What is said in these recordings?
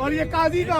और ये काजी का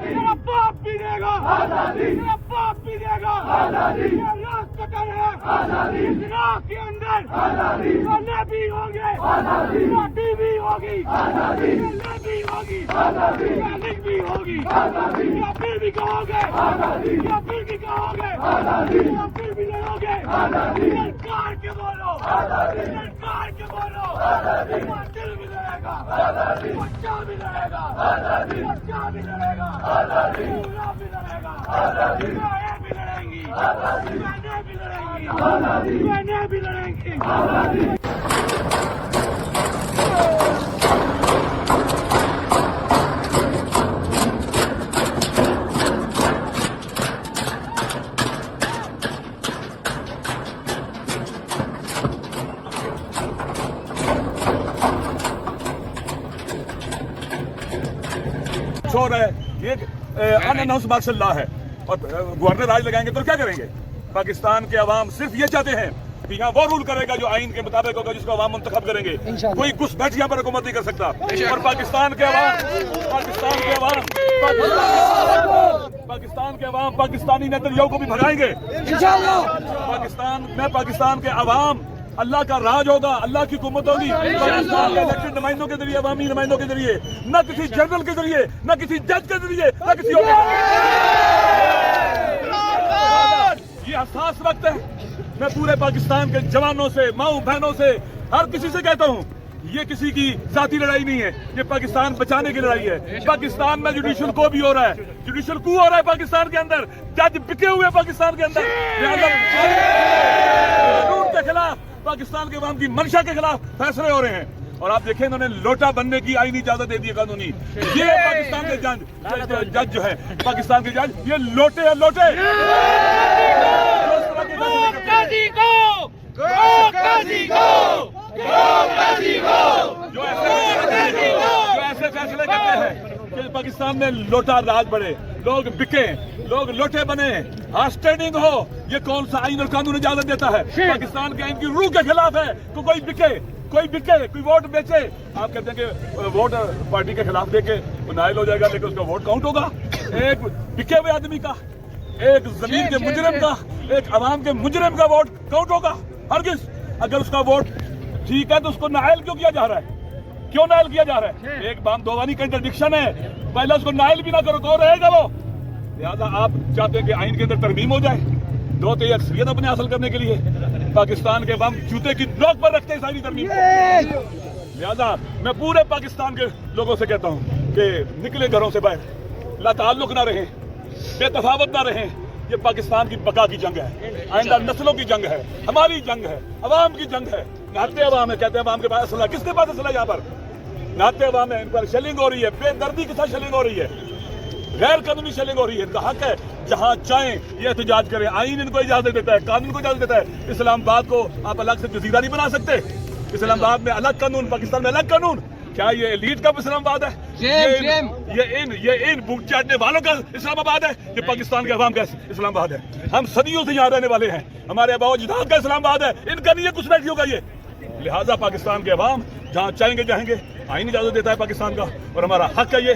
मेरा बाप भी देगा आजादी, मेरा बाप भी देगा आजादी, राष्ट्र है आजादी, इराक के अंदर आजादी, नबी होंगे आजादी, टीवी होगी आजादी, नबी होगी आजादी, लिख भी होगी आजादी, या फिर भी कहोगे आजादी, या फिर भी कहोगे आजादी, या फिर भी लड़ोगे आजादी, सरकार के बोलो आजादी, सरकार के बोलो आजादी, दिल भी लड़ेगा आजादी, बच्चा भी लड़ेगा आजादी, बच्चा भी लड़ेगा आजादी, पूरा भी लड़ेगा आजादी, मैं भी लड़ेंगी आजादी, मैंने भी लड़ेंगी आजादी, मैंने भी लड़ेंगी आजादी। छोड़ है ये अनअनाउंस मार्शल लॉ है और गवर्नर राज लगाएंगे तो क्या करेंगे? पाकिस्तान के अवाम सिर्फ ये चाहते हैं कि यहाँ वो रूल करेगा जो आइन के मुताबिक होगा, जिसको अवाम मुंतखब करेंगे। कोई घुसपैठ यहाँ पर हुकूमत नहीं कर सकता। और पाकिस्तान के अवाम पाकिस्तानी नेतन्याहू को भी भगाएंगे। पाकिस्तान के अवाम अल्लाह का राज होगा, अल्लाह की हुकूमत होगी। पाकिस्तान के इलेक्टेड नुमाइंदों के जरिए, अवामी नुमाइंदों के जरिए, न किसी जनरल के जरिए, न किसी जज के जरिए, न किसी और ये हसास वक्त है। मैं पूरे पाकिस्तान के जवानों से, माओ बहनों से, हर किसी से कहता हूँ, ये किसी की जाती लड़ाई नहीं है, ये पाकिस्तान बचाने की लड़ाई है। पाकिस्तान में जुडिशल को भी हो रहा है, जुडिशल को हो रहा है पाकिस्तान के अंदर, जज बिके हुए पाकिस्तान के अंदर कानून के खिलाफ, पाकिस्तान के अवाम की मंशा के खिलाफ फैसले हो रहे हैं। और आप देखें, इन्होंने लोटा बनने की आईनी इजाजत दे दी है कानूनी। ये पाकिस्तान के जज जो है, पाकिस्तान के जज, ये लोटे हैं, लोटे। जो ऐसे फैसले करते हैं कि पाकिस्तान में लोटा राज बढ़े, लोग बिके, लोग लोटे बने, ट्रेडिंग हो, ये कौन सा आइन और कानून इजाजत देता है? पाकिस्तान के आइन की रूह के खिलाफ है। तो कोई बिके, कोई वोट बेचे। आप कहते हैं कि वोट पार्टी के खिलाफ देके वो नाइल हो जाएगा, लेकिन उसका वोट काउंट होगा। एक बिके हुए आदमी का, एक जमीन के मुजरिम का, एक अवाम के मुजरिम का वोट काउंट होगा हरगिज़। अगर उसका वोट ठीक है तो उसको नाइल क्यों किया जा रहा है? क्यों नाइल किया जा रहा है? एक दो कंट्रडिक्शन है। पहले उसको नाइल भी ना करो तो रहेगा वो। लिहाजा आप चाहते हैं कि आइन के अंदर तरमीम हो जाए, दो तो अक्सरियत अपने हासिल करने के लिए पाकिस्तान के बम जूते की नोक पर रखते हैं सारी तरमीम। लिहाजा मैं पूरे पाकिस्तान के लोगों से कहता हूँ कि निकले घरों से बाहर, लाताल्लुक ना रहें, बेतफावत ना रहें। ये पाकिस्तान की बका की जंग है, आइंदा नस्लों की जंग है, हमारी जंग है, अवाम की जंग है। नाते अवाम है, कहते हैं अवाम के पास असला, किसके पास असला? यहाँ पर नाते अवाम है, इन पर शेलिंग हो रही है, बेदर्दी के साथ शेलिंग हो रही है, गैर कानूनी शेलिंग हो रही है। इनका हक है जहाँ चाहें ये एहतजाज करें, आइन इनको इजाजत देता है, कानून को इजाजत देता है। इस्लामाबाद को आप अलग से जजीरा नहीं बना सकते। इस्लामाबाद में अलग कानून, पाकिस्तान में अलग कानून। क्या ये एलीट का इस्लामाबाद है? ये इन बूट चाटने वालों का इस्लामाबाद है? ये पाकिस्तान के अवाम का इस्लामाबाद है। हम सदियों से यहाँ रहने वाले हैं, हमारे आबा अजदाद का इस्लामाबाद है, इनका नहीं है कुछ बैठी होगा ये। लिहाजा पाकिस्तान के अवाम जहाँ चाहेंगे जाएंगे, आइन इजाजत देता है पाकिस्तान का, और हमारा हक है ये।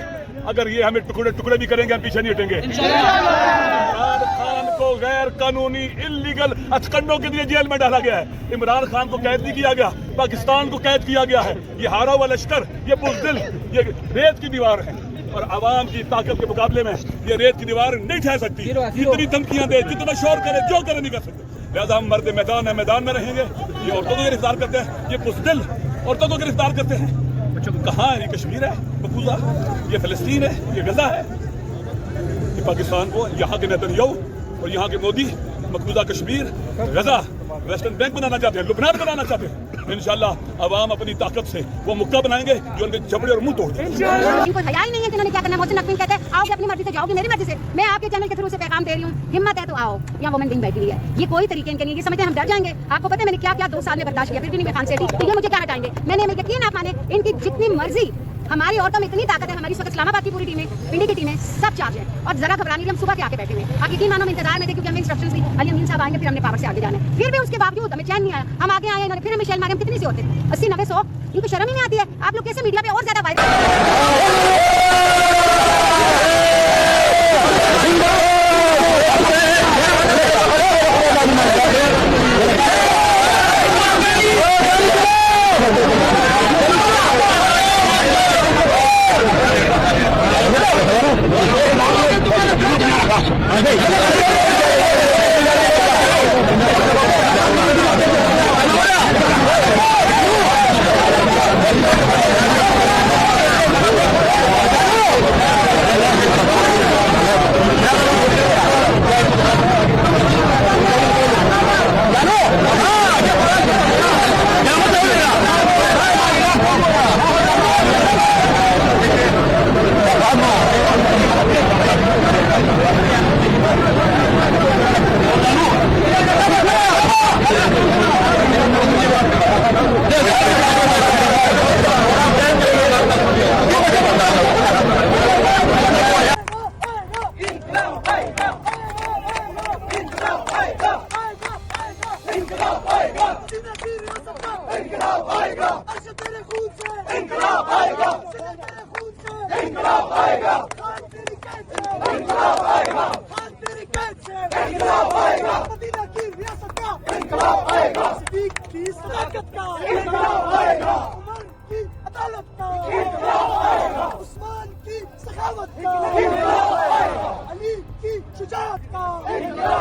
अगर ये हमें टुकड़े टुकड़े भी करेंगे, हम पीछे नहीं हटेंगे। इमरान खान को गैर कानूनी इल्लीगल हथकंडों के लिए जेल में डाला गया है। इमरान खान को कैद नहीं किया गया, पाकिस्तान को कैद किया गया है। ये हारा हुआ लश्कर, ये बुज़दिल, ये रेत की दीवार है, और आवाम की ताकत के मुकाबले में ये रेत की दीवार नहीं ठहर सकती। जितनी धमकियां दे, जितना शोर करे, जो करे, नहीं कर सकते। लिहाजा हम मर्द मैदान है, मैदान में रहेंगे। ये औरतों को गिरफ्तार करते हैं, ये बुज़दिल औरतों को गिरफ्तार करते हैं। कहाँ है? ये कश्मीर है, मकबूजा, ये फिलिस्तीन है, ये गजा है। ये पाकिस्तान को यहाँ के नेतन्याहू और यहाँ के मोदी मकबूजा कश्मीर, गजा, वेस्टर्न बैंक बनाना चाहते हैं, लुबनान बनाना चाहते हैं। इंशाल्लाह अवाम अपनी ताकत से वो मुक्का बनाएंगे जो उनके जबड़े और मुंह तोड़ देंगे। इनको हया ही नहीं है कि उन्होंने क्या करना। मोहसिन नकवी कहते हैं आओगे अपनी मर्जी से, जाओगे मेरी मर्जी से। मैं आपके चैनल के थ्रू से पैगाम दे रही हूँ, हिम्मत है तो आओ। यहाँ वुमेन विंग बैठी हुई है, ये कोई तरीके इनके नहीं, ये समझते हैं हम डर जाएंगे। आपको पता है मैंने क्या क्या 2 साल में बर्दाश्त किया, फिर भी नहीं मैं खान से हटी, तो ये मुझे क्या हटाएंगे? मैंने यकीन आप माने, इनकी जितनी मर्जी हमारी औरतों में इतनी ताकत है, हमारी इस वक्त इस्लामाबाद की पूरी टीमें, पिंडी की टीमें सब चार्ज है और जरा घबराने के हम सुबह के आके बैठे हुए हैं। आप यकीन मानो हम इंतजार में थे क्योंकि हमें इंस्ट्रक्शंस दी अली अमीन साहब आएंगे फिर हमने पावर से आगे जाना है। फिर भी उसके बावजूद हमें चैन नहीं आया, हम आगे आए, इन्होंने फिर हमें शेल मारे। हम कितनी से होते 80 90 100, इनको शर्म ही नहीं आती है। आप लोग कैसे मीडिया पे और ज्यादा वायरल उस्मान की सखावत का, अली की शुजाअत का आएगा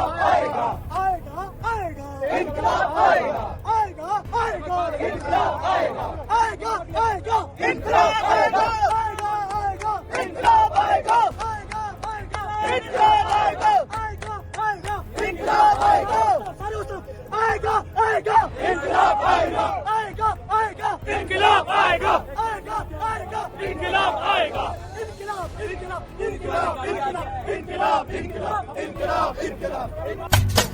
आएगा आएगा इंकलाब आएगा आएगा आएगा इंकलाब आएगा आएगा आएगा इंकलाब आएगा आएगा आएगा इंकलाब आएगा आएगा आएगा इंकलाब आएगा आएगा आएगा इंकलाब आएगा सारे उस आएगा आएगा इंकलाब आएगा आएगा आएगा इंकलाब आएगा आएगा आएगा इंकलाब आएगा इंकलाब इंकलाब इंकलाब इंकलाब इंकलाब इंकलाब इंकलाब इंकलाब